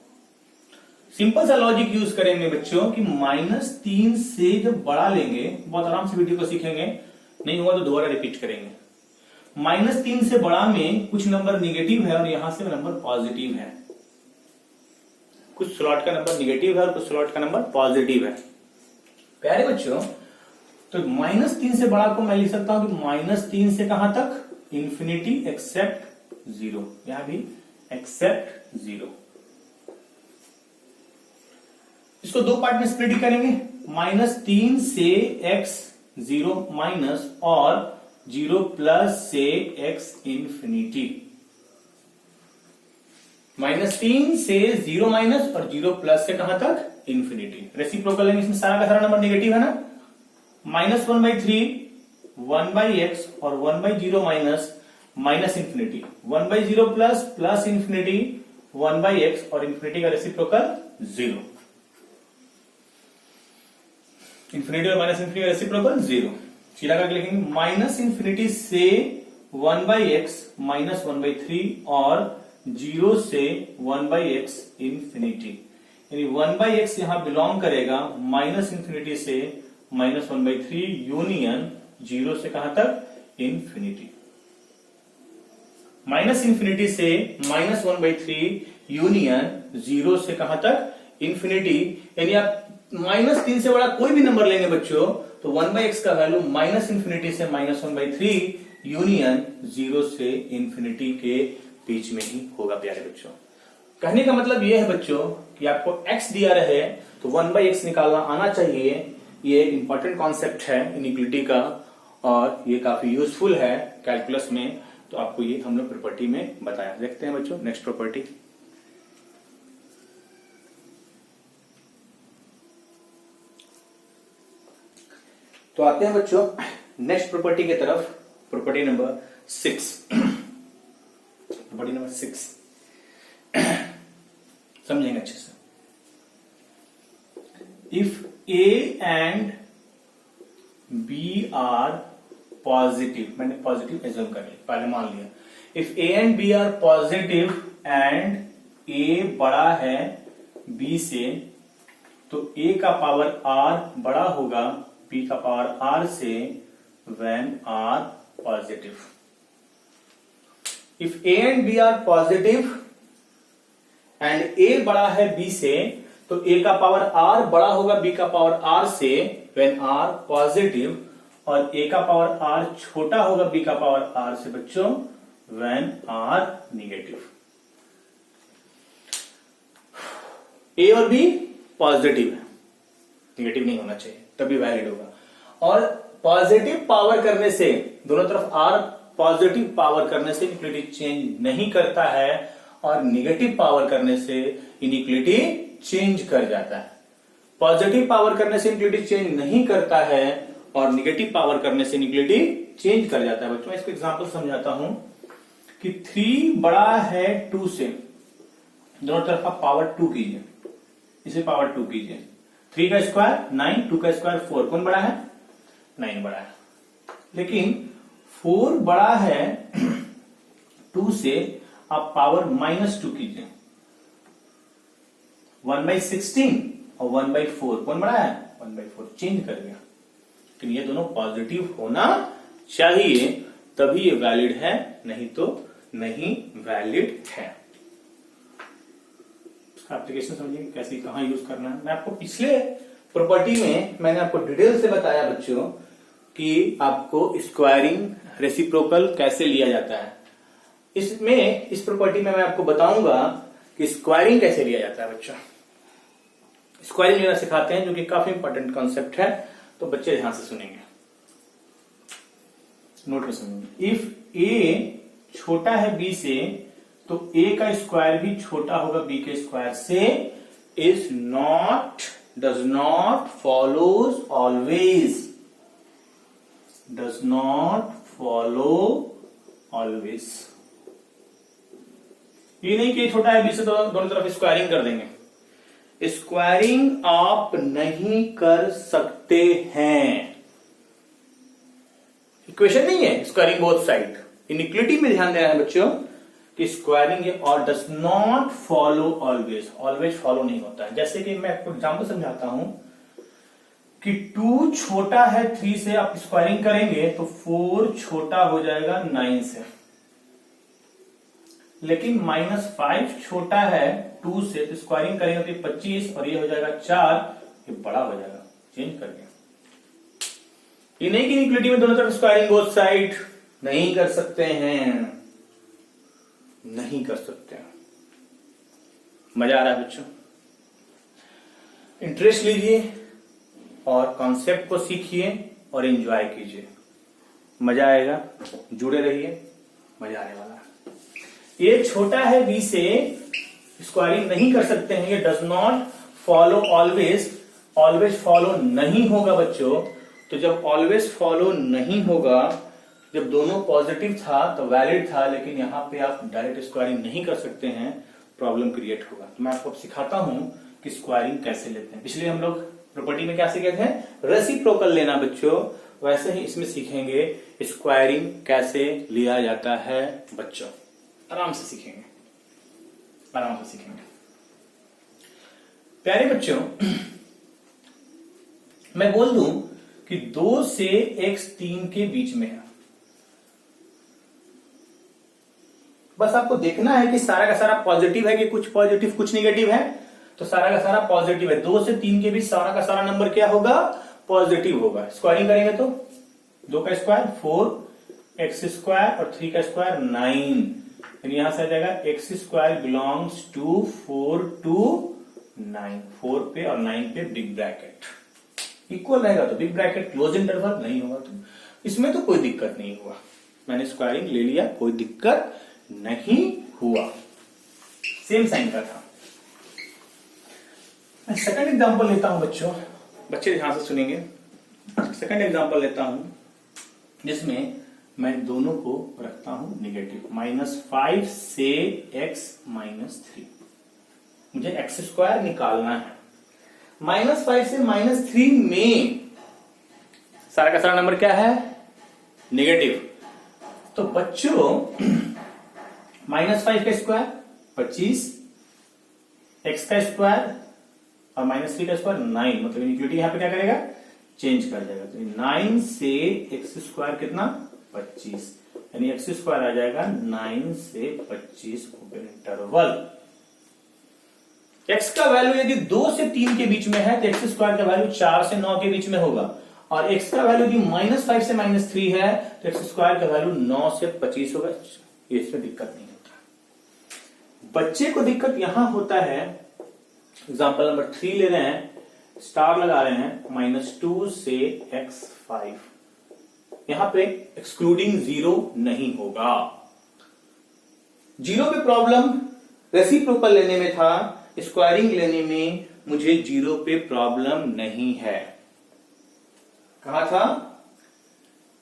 सिंपल सा लॉजिक यूज करेंगे बच्चों कि -3 से जब बड़ा लेंगे, बहुत आराम से वीडियो को सीखेंगे, नहीं हुआ तो दोबारा रिपीट करेंगे। -3 से बड़ा में कुछ नंबर निगेटिव है और यहां से नंबर पॉजिटिव है। कुछ स्लॉट का नंबर निगेटिव है और कुछ स्लॉट का नंबर पॉजिटिव है। प्यारे बच्चों, तो -3 से बड़ा को मैं लिख सकता हूं कि -3 से कहां तक? Infinity except 0। यहां भी एक्सेप्ट 0। इसको दो पार्ट में स्प्लिट करेंगे, -3 से x 0 माइनस और 0 प्लस से x इंफिनिटी। -3 से 0 माइनस और 0 प्लस से कहां तक, इंफिनिटी। रेसिप्रोकल है, इसमें सारा का सारा नंबर नेगेटिव है ना, -1/3 1/x और 1/0 minus minus infinity, 1/0 plus plus infinity 1/x और इंफिनिटी का रेसिप्रोकल 0। इंफिनिटी और माइनस इंफिनिटी का रेसिप्रोकल 0। सीधा करके लिखेंगे माइनस इंफिनिटी से 1/x माइनस 1/3 और 0 से 1/x इंफिनिटी, यानी 1/x यहां बिलोंग करेगा माइनस इंफिनिटी से -1/3 यूनियन 0 से कहां तक, इंफिनिटी। माइनस इंफिनिटी से -1/3 यूनियन 0 से कहां तक, इंफिनिटी। यानी आप -3 से बड़ा कोई भी नंबर लेंगे बच्चों तो 1/x का वैल्यू माइनस इंफिनिटी से -1/3 यूनियन 0 से इंफिनिटी के बीच में ही होगा प्यारे बच्चों। कहने का मतलब यह है बच्चों कि आपको x दिया रहे तो 1/x निकालना आना चाहिए। ये इंपॉर्टेंट कॉन्सेप्ट है इनइक्वालिटी का और ये काफी यूजफुल है कैलकुलस में, तो आपको ये हम लोग प्रॉपर्टी में बताया। देखते हैं बच्चों नेक्स्ट प्रॉपर्टी। तो आते हैं बच्चों नेक्स्ट प्रॉपर्टी की तरफ, प्रॉपर्टी नंबर 6। प्रॉपर्टी नंबर 6 समझेंगे अच्छे से। If A and B are positive, मैंने पॉजिटिव एज्यूम कर लिया, पहले मान लिया। If A and B are positive and A बड़ा है B से, तो A का पावर R बड़ा होगा B का पावर R से when R पॉजिटिव। If A and B are positive and A बड़ा है B से, तो A का पावर R बड़ा होगा B का पावर R से when R पॉजिटिव, और A का पावर R छोटा होगा B का पावर R से बच्चों when R निगेटिव। A और B पॉजिटिव है, निगेटिव नहीं होना चाहिए तभी वैलिड होगा। और पॉजिटिव पावर करने से, दोनों तरफ R पॉजिटिव पावर करने से इनइक्वालिटी चेंज नहीं करता है और निगेटिव पावर करने से इनइक्वालिटी चेंज कर जाता है। पॉजिटिव पावर करने से इनइक्वालिटी चेंज नहीं करता है और निगेटिव पावर करने से इनइक्वालिटी चेंज कर जाता है। बच्चों मैं इसको एग्जांपल समझाता हूं कि 3 बड़ा है 2 से, दोनों तरफ आप पावर 2 कीजिए, इसे पावर 2 कीजिए। 3 का स्क्वायर 9, 2 का स्क्वायर 4, कौन बड़ा है, 9 बड़ा है। लेकिन 4 बड़ा है 2 से, आप पावर -2 कीजिए। 1/16 और 1/4, कौन बड़ा है, 1/4, चेंज कर दिया। लेकिन ये दोनों पॉजिटिव होना चाहिए तभी ये वैलिड है, नहीं तो नहीं वैलिड है। एप्लीकेशन समझिए कैसे कहां यूज करना है। मैं आपको पिछले प्रॉपर्टी में मैंने आपको डिटेल से बताया बच्चों कि आपको स्क्वायरिंग रेसिप्रोकल कैसे लिया जाता है। इसमें इस प्रॉपर्टी में मैं आपको बताऊंगा कि स्क्वायरिंग कैसे लिया जाता है। बच्चों स्क्वायरिंग लेना सिखाते हैं जो कि काफी इंपॉर्टेंट कॉन्सेप्ट है, तो बच्चे ध्यान से सुनेंगे, नोट में सुनेंगे। इफ A छोटा है B से, तो A का स्क्वायर भी छोटा होगा B के स्क्वायर से, is not, does not, follows, always, does not follow always. ये नहीं कि छोटा है B से तो दोनों तरफ स्क्वायरिंग कर देंगे। स्क्वायरिंग आप नहीं कर सकते हैं, इक्वेशन नहीं है स्क्वायरिंग बोथ साइड। इनइक्वालिटी में ध्यान देना है बच्चों कि स्क्वायरिंग है और does not follow always, always follow नहीं होता है। जैसे कि मैं आपको एग्जांपल समझाता हूं कि 2 छोटा है 3 से, आप स्क्वायरिंग करेंगे तो 4 छोटा हो जाएगा 9 से। लेकिन -5 छोटा है 2 से, तो स्क्वायरिंग करेंगे तो 25 और ये हो जाएगा 4, ये बड़ा हो जाएगा, चेंज कर दिया। ये नहीं कि इनइक्वालिटी में दोनों तरफ स्क्वायरिंग बोथ साइड नहीं कर सकते हैं, नहीं कर सकते हैं। मजा आ रहा है बच्चों? इंटरेस्ट लीजिए और कॉन्सेप्ट को सीखिए और एंजॉय कीजिए, मजा आएगा। जुड़े रहिए, मजा आने वाला है। ये छोटा है बी से स्क्वायरिंग नहीं कर सकते हैं, ये does not follow always, always follow नहीं होगा बच्चों। तो जब ऑलवेज फॉलो नहीं होगा, जब दोनों पॉजिटिव था तो वैलिड था, लेकिन यहां पे आप डायरेक्ट स्क्वायरिंग नहीं कर सकते हैं, प्रॉब्लम क्रिएट होगा। तो मैं आपको सिखाता हूं कि स्क्वायरिंग कैसे लेते हैं। पिछले हम लोग प्रॉपर्टी में क्या सीखे थे, रेसिप्रोकल लेना बच्चों, वैसे ही इसमें सीखेंगे स्क्वायरिंग कैसे लिया जाता है बच्चों। आराम से सीखेंगे, आराम से सीखेंगे प्यारे बच्चों। मैं बोल दूं कि 2 से x 3 के बीच में है, बस आपको देखना है कि सारा का सारा पॉजिटिव है कि कुछ पॉजिटिव कुछ निगेटिव है। तो सारा का सारा पॉजिटिव है, 2 से 3 के बीच सारा का सारा नंबर क्या होगा, पॉजिटिव होगा। स्क्वायरिंग करेंगे तो 2 का स्क्वायर 4, x स्क्वायर और 3 का स्क्वायर 9, यहां से आ जाएगा x square belongs to 4 to 9, 4 पे और 9 पे बिग ब्रैकेट, इक्वल रहेगा तो बिग ब्रैकेट, क्लोज इंटरवल नहीं होगा तो इसमें तो कोई दिक्कत नहीं हुआ। मैंने स्क्वायरिंग ले लिया, कोई दिक्कत नहीं हुआ, सेम साइन का था। मैं सेकंड एग्जांपल लेता हूं बच्चों, बच्चे ध्यान से सुनेंगे। सेकंड एग्जांपल लेता हूं जिसमें मैं दोनों को रखता हूं नेगेटिव, -5 से x -3। मुझे x स्क्वायर निकालना है। -5 से -3 में सारा का सारा नंबर क्या है, नेगेटिव। तो बच्चों -5 का स्क्वायर 25, x का स्क्वायर और -3 का स्क्वायर 9, मतलब इनइक्वालिटी यहां पे क्या करेगा, चेंज कर देगा। तो 9 से x स्क्वायर कितना, 25, यानी x स्क्वायर आ जाएगा 9 से 25 ओपन इंटरवल। x का वैल्यू यदि 2 से 3 के बीच में है तो x स्क्वायर का वैल्यू 4 से 9 के बीच में होगा, और x का वैल्यू यदि -5 से -3 है तो x स्क्वायर का वैल्यू 9 से 25 होगा। ये इसमें दिक्कत नहीं होता। बच्चे को दिक्कत यहां होता है, एग्जाम्पल नंबर 3 ले रहे हैं, स्टार लगा रहे हैं, -2 से x5, यहां पे एक्सक्लूडिंग 0 नहीं होगा। 0 पे प्रॉब्लम रेसिप्रोकल लेने में था, स्क्वायरिंग लेने में मुझे 0 पे प्रॉब्लम नहीं है। कहा था,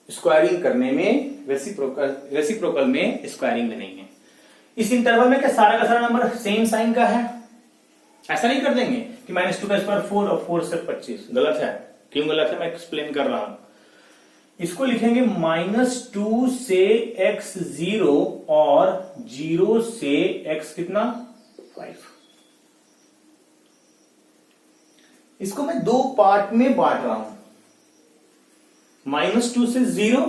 स्क्वायरिंग करने में, रेसिप्रोकल में स्क्वायरिंग में नहीं है। इस इंटरवल में क्या सारा का सारा नंबर सेम साइन का है, ऐसा नहीं कर देंगे कि -2 का स्क्वायर 4 और 4 से 25, गलत है। क्यों गलत है, मैं एक्सप्लेन कर रहा हूं। इसको लिखेंगे -2 से x0 और 0 से x कितना, 5। इसको मैं 2 पार्ट में बांट रहा हूं, -2 से 0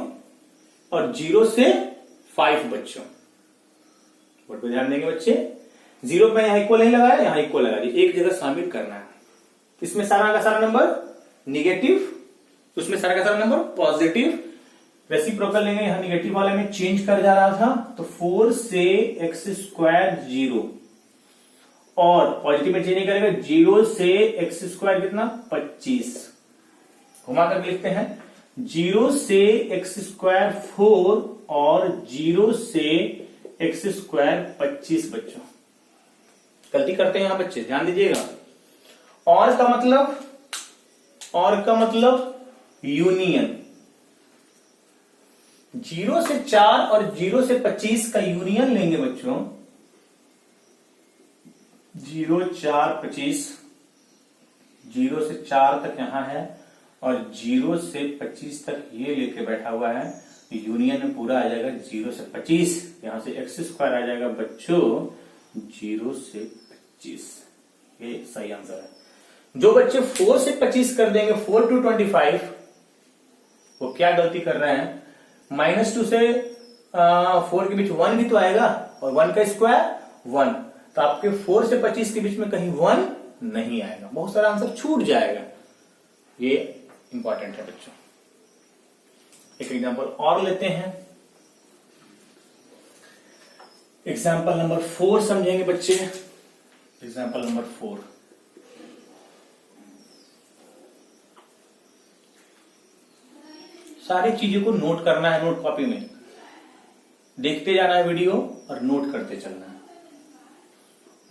और 0 से 5 बच्चों। बोर्ड पे ध्यान देंगे बच्चे, 0 पे यहां इक्वल नहीं लगाया, यहां इक्वल लगा दिया, एक जगह शामिल करना है। इसमें सारा का सारा नंबर निगेटिव, उसमें सारा का सारा नंबर पॉजिटिव। रेसिप्रोकल लेंगे, यहां निगेटिव वाले में चेंज कर जा रहा था, तो 4 से x स्क्वायर 0 और पॉजिटिव में चेंज नहीं करेगा, 0 से x स्क्वायर कितना, 25। घुमा करके लिखते हैं, 0 से x स्क्वायर 4 और 0 से x स्क्वायर 25 बच्चों। गलती करते हैं यहां बच्चे, ध्यान दीजिएगा। और का मतलब यूनियन, 0 से 4 और 0 से 25 का यूनियन लेंगे बच्चों। 0 4 25, 0 से 4 तक यहां है और 0 से 25 तक ये लेके बैठा हुआ है, यूनियन में पूरा आ जाएगा 0 से 25, यहां से x स्क्वायर आ जाएगा बच्चों 0 से 25। ये सही आंसर है। जो बच्चे 4 से 25 कर देंगे, 4 to 25, वो क्या गलती कर रहे हैं, -2 से 4 के बीच 1 भी तो आएगा, और 1 का स्क्वायर 1, तो आपके 4 से 25 के बीच में कहीं 1 नहीं आएगा, बहुत सारा आंसर छूट जाएगा। ये इंपॉर्टेंट है बच्चों। एक एग्जांपल और लेते हैं, एग्जांपल नंबर 4 समझेंगे बच्चे। एग्जांपल नंबर 4, सारी चीजों को नोट करना है, नोट कॉपी में देखते जाना है वीडियो और नोट करते चलना है।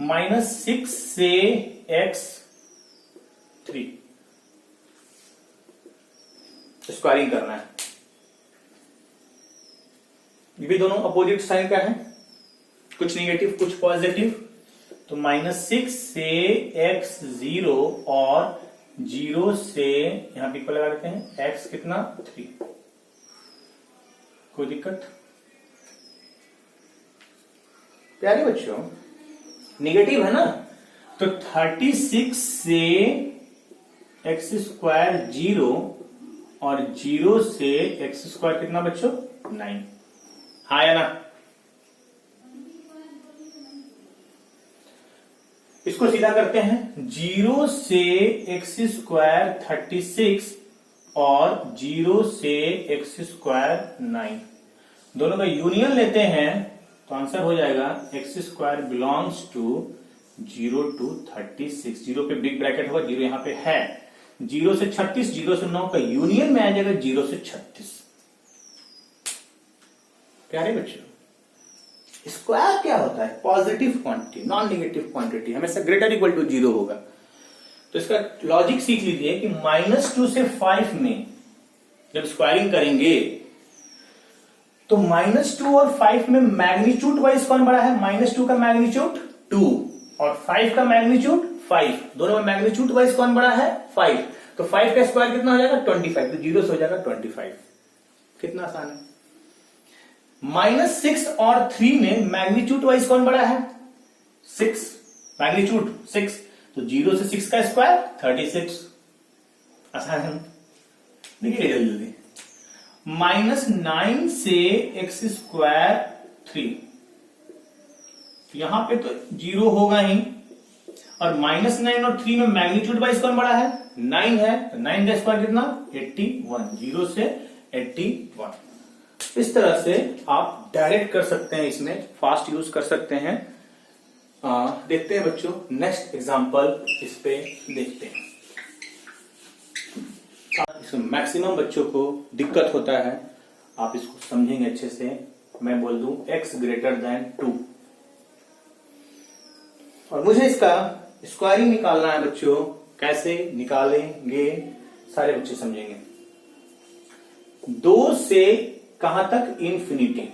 -6 से x3 स्क्वायरिंग करना है। ये भी दोनों अपोजिट साइन का है, कुछ नेगेटिव कुछ पॉजिटिव। तो -6 से x0 और 0 से यहां पे इक्वल लगा देते हैं, x कितना 3। कोई दिक्कत? प्यारे बच्चों नेगेटिव है ना, तो 36 से x² 0 और 0 से x² कितना बच्चों 9। हाँ या ना? इसको सीधा करते हैं। 0 से x² 36 और 0 से x² 9, दोनों का यूनियन लेते हैं तो आंसर हो जाएगा x² बिलोंग्स टू 0 to 36। 0 पे बिग ब्रैकेट होगा, 0 यहां पे है। 0 से 36, 0 से 9 का यूनियन में आ जाएगा 0 से 36। प्यारे बच्चों स्क्वायर क्या होता है? Positive quantity, non negative quantity, हमेशा ग्रेटर इक्वल टू 0 होगा। तो इसका लॉजिक सीख लीजिए कि -2 से 5 में जब स्क्वायरिंग करेंगे तो -2 और 5 में मैग्नीट्यूड वाइज कौन बड़ा है? -2 का मैग्नीट्यूड 2 और 5 का मैग्नीट्यूड 5, दोनों में मैग्नीट्यूड वाइज कौन बड़ा है? 5। तो 5 का स्क्वायर कितना हो जाएगा? 25। तो 0 से हो जाएगा 25। कितना आसान है। -6 और 3 में मैग्नीट्यूड वाइज कौन बड़ा है? 6, मैग्नीट्यूड 6। तो 0 से 6 का स्क्वायर 36। आसान है। देखिए जल्दी जल्दी। -9 से x² 3, यहां पे तो 0 होगा ही, और -9 और 3 में मैग्नीट्यूड वाइज कौन बड़ा है? 9 है। तो 9 का स्क्वायर कितना? 81। 0 से 81। इस तरह से आप डायरेक्ट कर सकते हैं, इसमें फास्ट यूज कर सकते हैं। देखते हैं बच्चों नेक्स्ट एग्जांपल इस पे देखते हैं। इसमें मैक्सिमम बच्चों को दिक्कत होता है, आप इसको समझेंगे अच्छे से। मैं बोल दूं x > 2 और मुझे इसका स्क्वायरिंग निकालना है बच्चों। कैसे निकालेंगे सारे बच्चे समझेंगे। 2 से कहां तक? इंफिनिटी।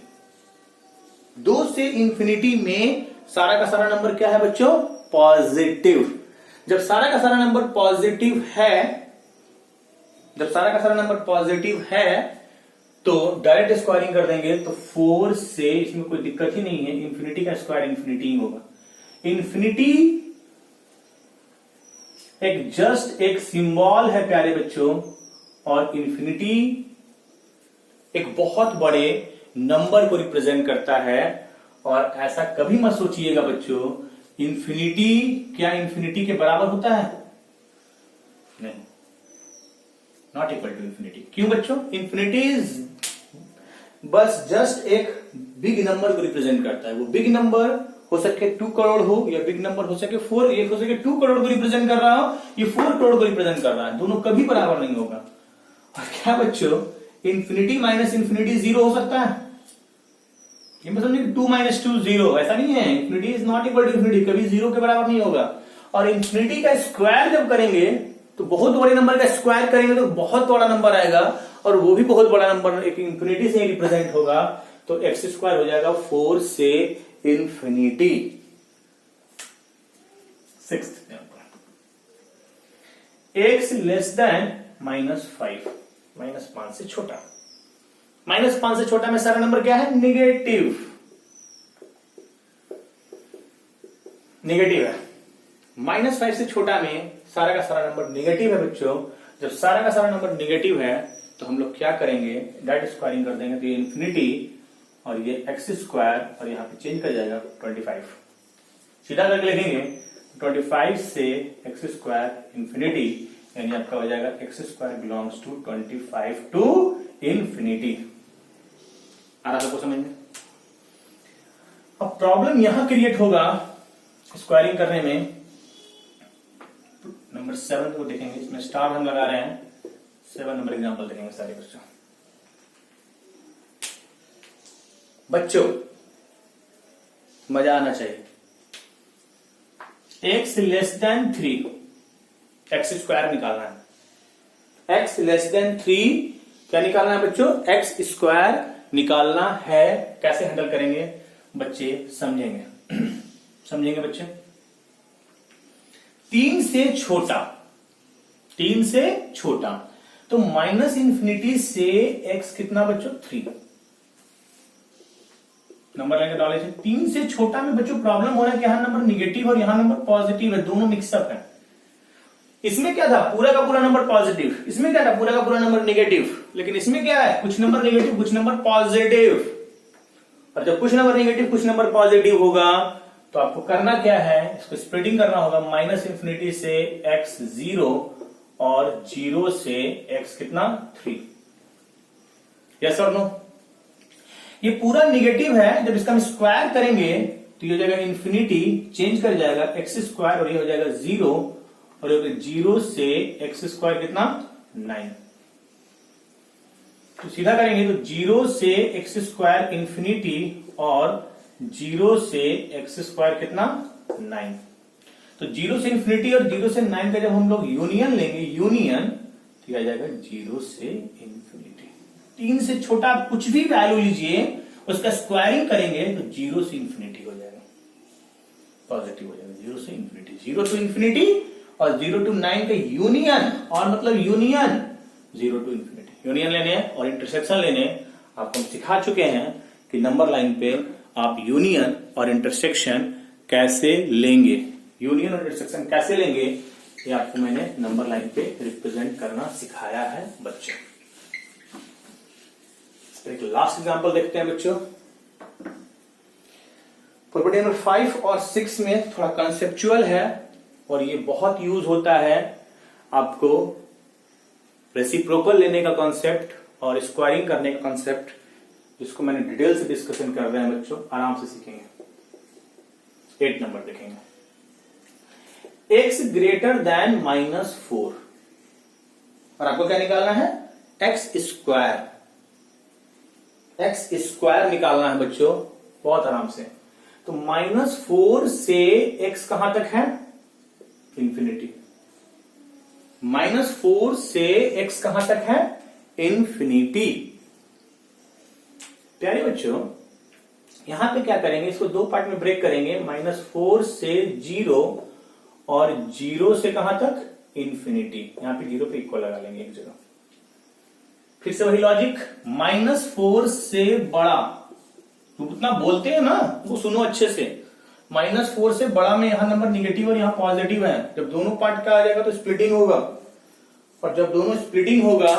2 से इंफिनिटी में सारा का सारा नंबर क्या है बच्चों? पॉजिटिव। जब सारा का सारा नंबर पॉजिटिव है, तो डायरेक्ट स्क्वायरिंग कर देंगे। तो 4 से, इसमें कोई दिक्कत ही नहीं है, इंफिनिटी का स्क्वायर इंफिनिटी ही होगा। इंफिनिटी एक सिंबल है प्यारे बच्चों, और इंफिनिटी एक बहुत बड़े नंबर को रिप्रेजेंट करता है। और ऐसा कभी मत सोचिएगा बच्चों इंफिनिटी क्या इंफिनिटी के बराबर होता है? नहीं, नॉट इक्वल टू इंफिनिटी। क्यों बच्चों? इंफिनिटी बस जस्ट एक बिग नंबर को रिप्रेजेंट करता है। वो बिग नंबर हो सके 2 करोड़ हो, या बिग नंबर हो सके 4, ये हो सके 2 करोड़ को रिप्रेजेंट कर रहा हो, ये 4 करोड़ को रिप्रेजेंट कर रहा है, दोनों कभी बराबर नहीं होगा। और क्या बच्चों इंफिनिटी माइनस इंफिनिटी 0 हो सकता है? ये मतलब 2 - 2 0, ऐसा नहीं है। Infinity is not equal to infinity, कभी 0 के बराबर नहीं होगा। और इंफिनिटी का स्क्वायर जब करेंगे तो बहुत बड़े नंबर का स्क्वायर करेंगे तो बहुत बड़ा नंबर आएगा, और वो भी बहुत बड़ा नंबर एक इंफिनिटी से रिप्रेजेंट होगा। तो x² हो जाएगा 4 से इंफिनिटी। 6th x <-5, -5 से छोटा। -5 से छोटा में सारा नंबर क्या है? नेगेटिव है। -5 से छोटा में सारा का सारा नंबर नेगेटिव है बच्चों। जब सारा का सारा नंबर नेगेटिव है तो हम लोग क्या करेंगे? डायरेक्ट स्क्वायरिंग कर देंगे। तो ये इंफिनिटी और ये x² और यहां पे चेंज कर जाएगा 25। सीधा करके लिखेंगे 25 से x² इंफिनिटी, यानी आपका हो जाएगा x² belongs to 25 to infinity. आ रहा सबको समझ में? अब प्रॉब्लम यहां क्रिएट होगा स्क्वायरिंग करने में। नंबर 7 को देखेंगे, इसमें स्टार हम लगा रहे हैं। 7 नंबर एग्जांपल देखेंगे सारे बच्चों। बच्चों मजा आना चाहिए। x less than 3, x square निकालना है। x लेस देन 3 क्या निकालना है बच्चों? एक्स स्क्वायर निकालना है। कैसे हैंडल करेंगे बच्चे? समझेंगे समझेंगे बच्चे। 3 से छोटा, 3 से छोटा, तो माइनस इंफिनिटी से x कितना बच्चों? 3। नंबर लाइन का नॉलेज है। 3 से छोटा में बच्चों प्रॉब्लम हो रहा है कि यहां नंबर निगेटिव और यहां नंबर पॉजिटिव है, दोनों मिक्सअप है। इसमें क्या था? पूरा का पूरा नंबर पॉजिटिव। इसमें क्या था? पूरा का पूरा नंबर निगेटिव। लेकिन इसमें क्या है? कुछ नंबर निगेटिव, कुछ नंबर पॉजिटिव। और जब कुछ नंबर निगेटिव कुछ नंबर पॉजिटिव होगा तो आपको करना क्या है? इसको स्प्लिटिंग करना होगा। माइनस इंफिनिटी से x 0 और 0 से x कितना? 3। यस और नो? ये पूरा निगेटिव है। जब इसका हम स्क्वायर करेंगे तो ये हो जाएगा इंफिनिटी, चेंज कर जाएगा एक्स स्क्वायर, और ये हो जाएगा 0, और 0 से एक्स स्क्वायर कितना? 9। तो सीधा करेंगे तो 0 से एक्स स्क्वायर इंफिनिटी और 0 से एक्स स्क्वायर कितना? 9। तो 0 से इंफिनिटी और 0 से 9 का जब हम लोग यूनियन लेंगे, यूनियन, तो आ जाएगा 0 से इंफिनिटी। 3 से छोटा आप कुछ भी वैल्यू लीजिए, उसका स्क्वायरिंग करेंगे तो 0 से इंफिनिटी हो जाएगा, पॉजिटिव हो जाएगा। 0 से इंफिनिटी, 0 टू इंफिनिटी और 0 टू 9 का यूनियन, और मतलब यूनियन 0 टू इंफिनिटी। यूनियन लेने और इंटरसेक्शन लेने आपको हम सिखा चुके हैं कि नंबर लाइन पे आप यूनियन और इंटरसेक्शन कैसे लेंगे। यूनियन और इंटरसेक्शन कैसे लेंगे ये आपको मैंने नंबर लाइन पे रिप्रेजेंट करना सिखाया है बच्चों। एक लास्ट एग्जांपल देखते हैं बच्चों। प्रॉपर्टी नंबर 5 और 6 में थोड़ा कंसेप्चुअल है और ये बहुत यूज होता है आपको रेसिप्रोकल लेने का कॉन्सेप्ट और स्क्वायरिंग करने का कॉन्सेप्ट, जिसको मैंने डिटेल से डिस्कशन कर रहे हैं बच्चों, आराम से सीखेंगे। 8 नंबर देखेंगे। x ग्रेटर देन -4, और आपको क्या निकालना है? X square. एक्स स्क्वायर निकालना है बच्चों, बहुत आराम से। तो -4 से x कहां तक है? इंफिनिटी। -4 से x कहां तक है? इंफिनिटी। प्यारे बच्चों, यहां पे क्या करेंगे? इसको 2 पार्ट में ब्रेक करेंगे। -4 से 0 और 0 से कहां तक? इंफिनिटी। यहां पे 0 पे इक्वल लगा लेंगे एक जगह। फिर से वही लॉजिक, -4 से बड़ा, तो उतना बोलते हैं ना वो सुनो अच्छे से। -4 से बड़ा में यहां नंबर निगेटिव और यहां पॉजिटिव है। जब दोनों पार्ट का आ जाएगा तो स्प्लिटिंग होगा, और जब दोनों स्प्लिटिंग होगा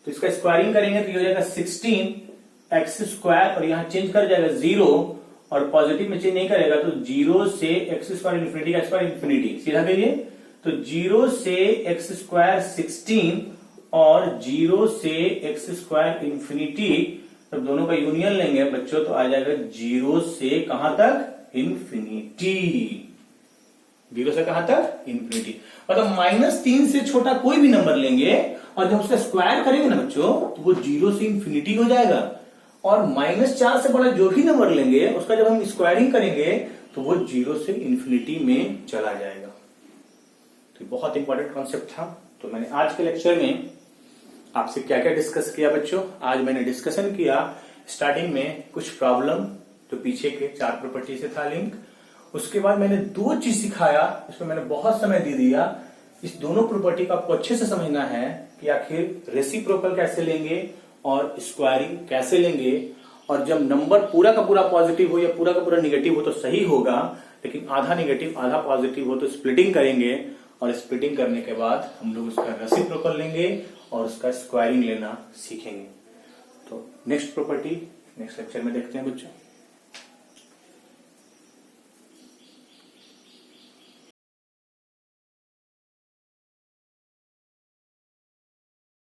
तो इसका स्क्वायरिंग करेंगे तो ये हो जाएगा 16 एक्स स्क्वायर, और यहां चेंज कर जाएगा 0, और पॉजिटिव में चेंज नहीं करेगा तो 0 से एक्स स्क्वायर इंफिनिटी का स्क्वायर इंफिनिटी। सीधा करिए तो 0 से एक्स स्क्वायर 16 और 0 से एक्स स्क्वायर इंफिनिटी, जब दोनों का यूनियन लेंगे बच्चों तो आ जाएगा 0 से कहां तक? इंफिनिटी। 0 से कहां तक? इंफिनिटी। मतलब -3 से छोटा कोई भी नंबर लेंगे और जब उसका स्क्वायर करेंगे ना बच्चों तो वो 0 से इंफिनिटी हो जाएगा, और -4 से बड़ा जो भी नंबर लेंगे उसका जब हम स्क्वायरिंग करेंगे तो वो 0 से इंफिनिटी में चला जाएगा। तो बहुत इंपॉर्टेंट कॉन्सेप्ट था। तो मैंने आज के लेक्चर में आपसे क्या क्या डिस्कस किया बच्चों? आज मैंने डिस्कशन किया स्टार्टिंग में कुछ प्रॉब्लम जो पीछे के 4 प्रॉपर्टी से था लिंक। उसके बाद मैंने 2 चीज सिखाया, इसमें मैंने बहुत समय दे दिया। इस दोनों प्रॉपर्टी को आपको अच्छे से समझना है कि आखिर रेसिप्रोकल कैसे लेंगे और स्क्वायरिंग कैसे लेंगे, और जब नंबर पूरा का पूरा पॉजिटिव हो या पूरा का पूरा निगेटिव हो तो सही होगा, लेकिन आधा निगेटिव आधा पॉजिटिव हो तो स्प्लिटिंग करेंगे, और स्प्लिटिंग करने के बाद हम लोग उसका रेसिप्रोकल लेंगे और उसका स्क्वायरिंग लेना सीखेंगे। तो नेक्स्ट प्रॉपर्टी नेक्स्ट लेक्चर में देखते हैं बच्चों।